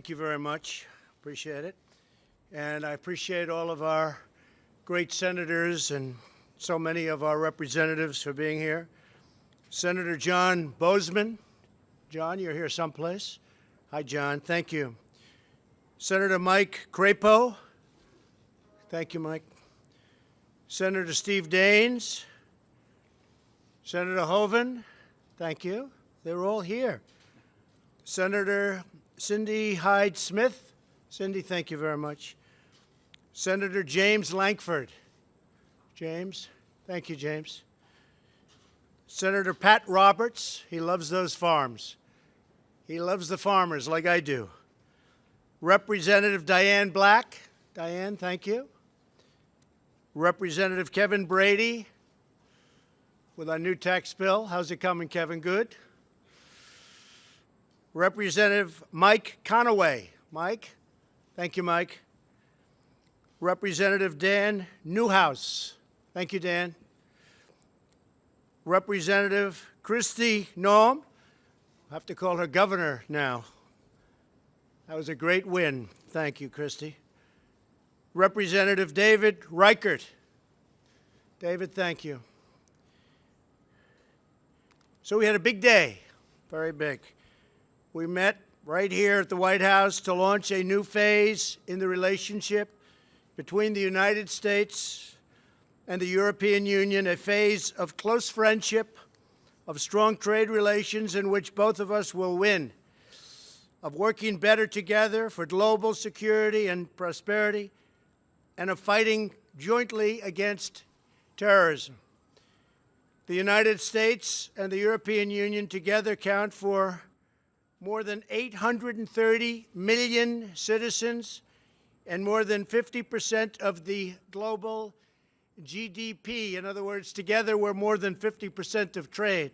Thank you very much. Appreciate it. And I appreciate all of our great senators and so many of our representatives for being here. Senator John Boozman. John, you're here someplace. Hi, John. Thank you. Senator Mike Crapo. Thank you, Mike. Senator Steve Daines. Senator Hoeven. Thank you. They're all here. Senator Cindy Hyde-Smith. Cindy, thank you very much. Senator James Lankford. James, thank you, James. Senator Pat Roberts, he loves those farms. He loves the farmers like I do. Representative Diane Black. Diane, thank you. Representative Kevin Brady with our new tax bill. How's it coming, Kevin? Good? Representative Mike Conaway. Mike? Thank you, Mike. Representative Dan Newhouse. Thank you, Dan. Representative Kristi Noem. I have to call her governor now. That was a great win. Thank you, Kristi. Representative David Reichert. David, thank you. So we had a big day, very big. We met right here at the White House to launch a new phase in the relationship between the United States and the European Union, a phase of close friendship, of strong trade relations in which both of us will win, of working better together for global security and prosperity, and of fighting jointly against terrorism. The United States and the European Union together count for more than 830 million citizens and more than 50% of the global GDP. In other words, together we're more than 50% of trade.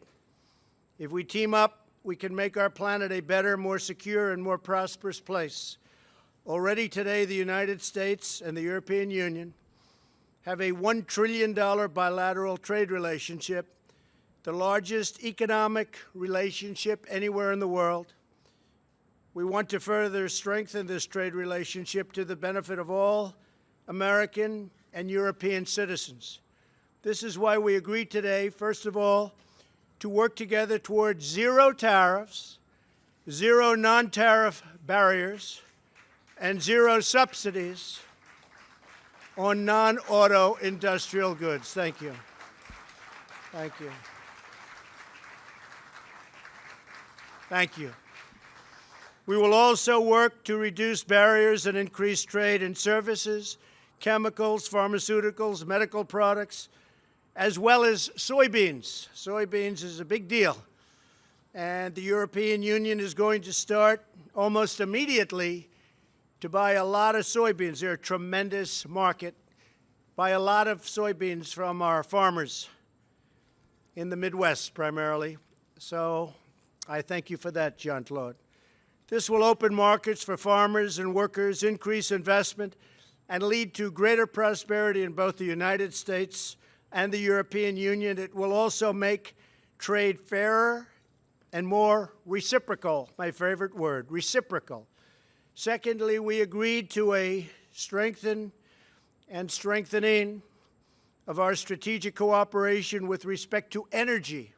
If we team up, we can make our planet a better, more secure, and more prosperous place. Already today, the United States and the European Union have a $1 trillion bilateral trade relationship, the largest economic relationship anywhere in the world. We want to further strengthen this trade relationship to the benefit of all American and European citizens. This is why we agreed today, first of all, to work together towards zero tariffs, zero non-tariff barriers, and zero subsidies on non-auto industrial goods. Thank you. Thank you. Thank you. We will also work to reduce barriers and increase trade in services, chemicals, pharmaceuticals, medical products, as well as soybeans. Soybeans is a big deal. And the European Union is going to start almost immediately to buy a lot of soybeans. They're a tremendous market. Buy a lot of soybeans from our farmers in the Midwest primarily. So I thank you for that, Jean-Claude. This will open markets for farmers and workers, increase investment, and lead to greater prosperity in both the United States and the European Union. It will also make trade fairer and more reciprocal, my favorite word, reciprocal. Secondly, we agreed to a strengthening of our strategic cooperation with respect to energy.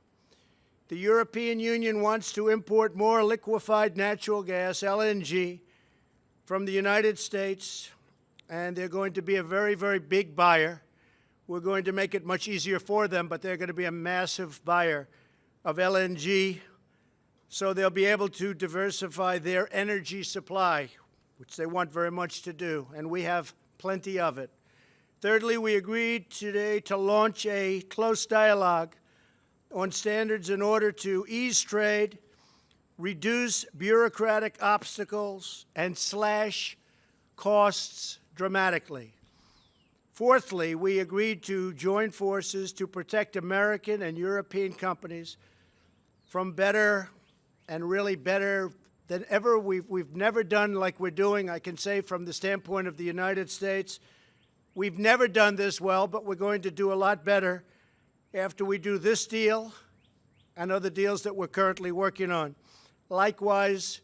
The European Union wants to import more liquefied natural gas, LNG, from the United States, and they're going to be a very, very big buyer. We're going to make it much easier for them, but they're going to be a massive buyer of LNG, so they'll be able to diversify their energy supply, which they want very much to do, and we have plenty of it. Thirdly, we agreed today to launch a close dialogue on standards in order to ease trade, reduce bureaucratic obstacles, and slash costs dramatically. Fourthly, we agreed to join forces to protect American and European companies from better and really better than ever. We've never done like we're doing, I can say, from the standpoint of the United States. We've never done this well, but we're going to do a lot better after we do this deal and other deals that we're currently working on. Likewise,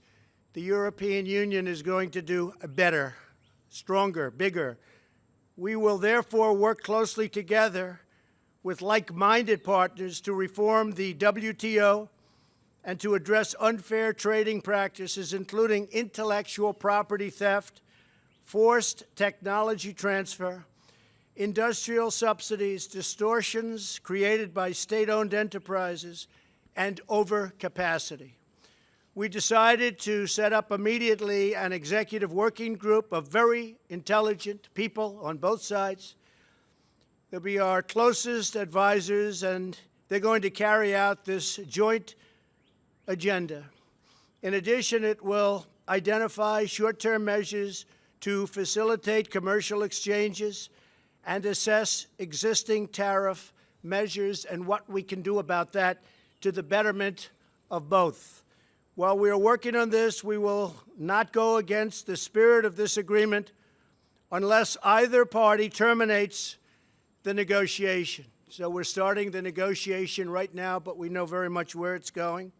the European Union is going to do better, stronger, bigger. We will therefore work closely together with like-minded partners to reform the WTO and to address unfair trading practices, including intellectual property theft, forced technology transfer, industrial subsidies, distortions created by state-owned enterprises, and overcapacity. We decided to set up immediately an executive working group of very intelligent people on both sides. They'll be our closest advisors, and they're going to carry out this joint agenda. In addition, it will identify short-term measures to facilitate commercial exchanges and assess existing tariff measures and what we can do about that to the betterment of both. While we are working on this, we will not go against the spirit of this agreement unless either party terminates the negotiation. So we're starting the negotiation right now, but we know very much where it's going.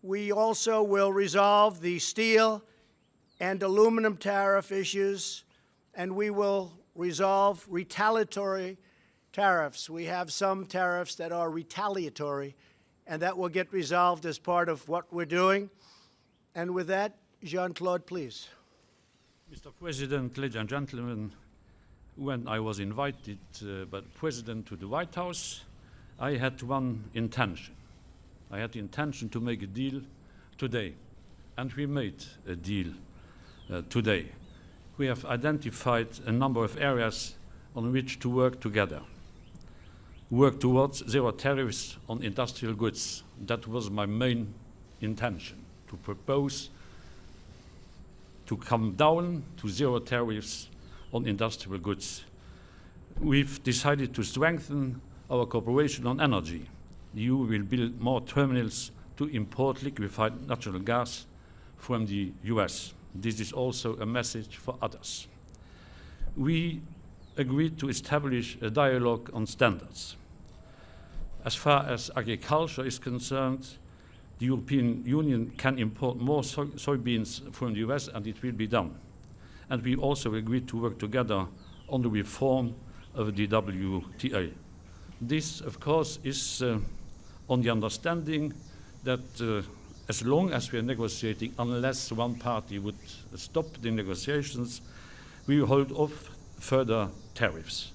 We also will resolve the steel and aluminum tariff issues, and we will resolve retaliatory tariffs. We have some tariffs that are retaliatory, and that will get resolved as part of what we're doing. And with that, Jean-Claude, please. Mr. President, ladies and gentlemen, when I was invited by the President to the White House, I had one intention. I had the intention to make a deal today, and we made a deal today. We have identified a number of areas on which to work together. Work towards zero tariffs on industrial goods. That was my main intention, to propose to come down to zero tariffs on industrial goods. We've decided to strengthen our cooperation on energy. The EU will build more terminals to import liquefied natural gas from the US. This is also a message for others. We agreed to establish a dialogue on standards. As far as agriculture is concerned, the European Union can import more soybeans from the US, and it will be done. And we also agreed to work together on the reform of the WTO. This, of course, is on the understanding that as long as we are negotiating, unless one party would stop the negotiations, we will hold off further tariffs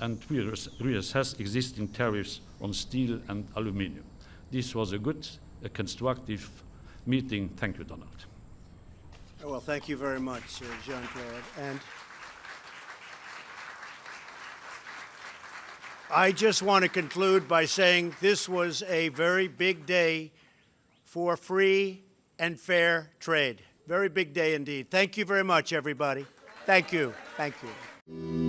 and we reassess existing tariffs on steel and aluminium. This was a good, constructive meeting. Thank you, Donald. Well, thank you very much, Jean-Claude. And I just want to conclude by saying this was a very big day for free and fair trade. Very big day indeed. Thank you very much, everybody. Thank you. Thank you.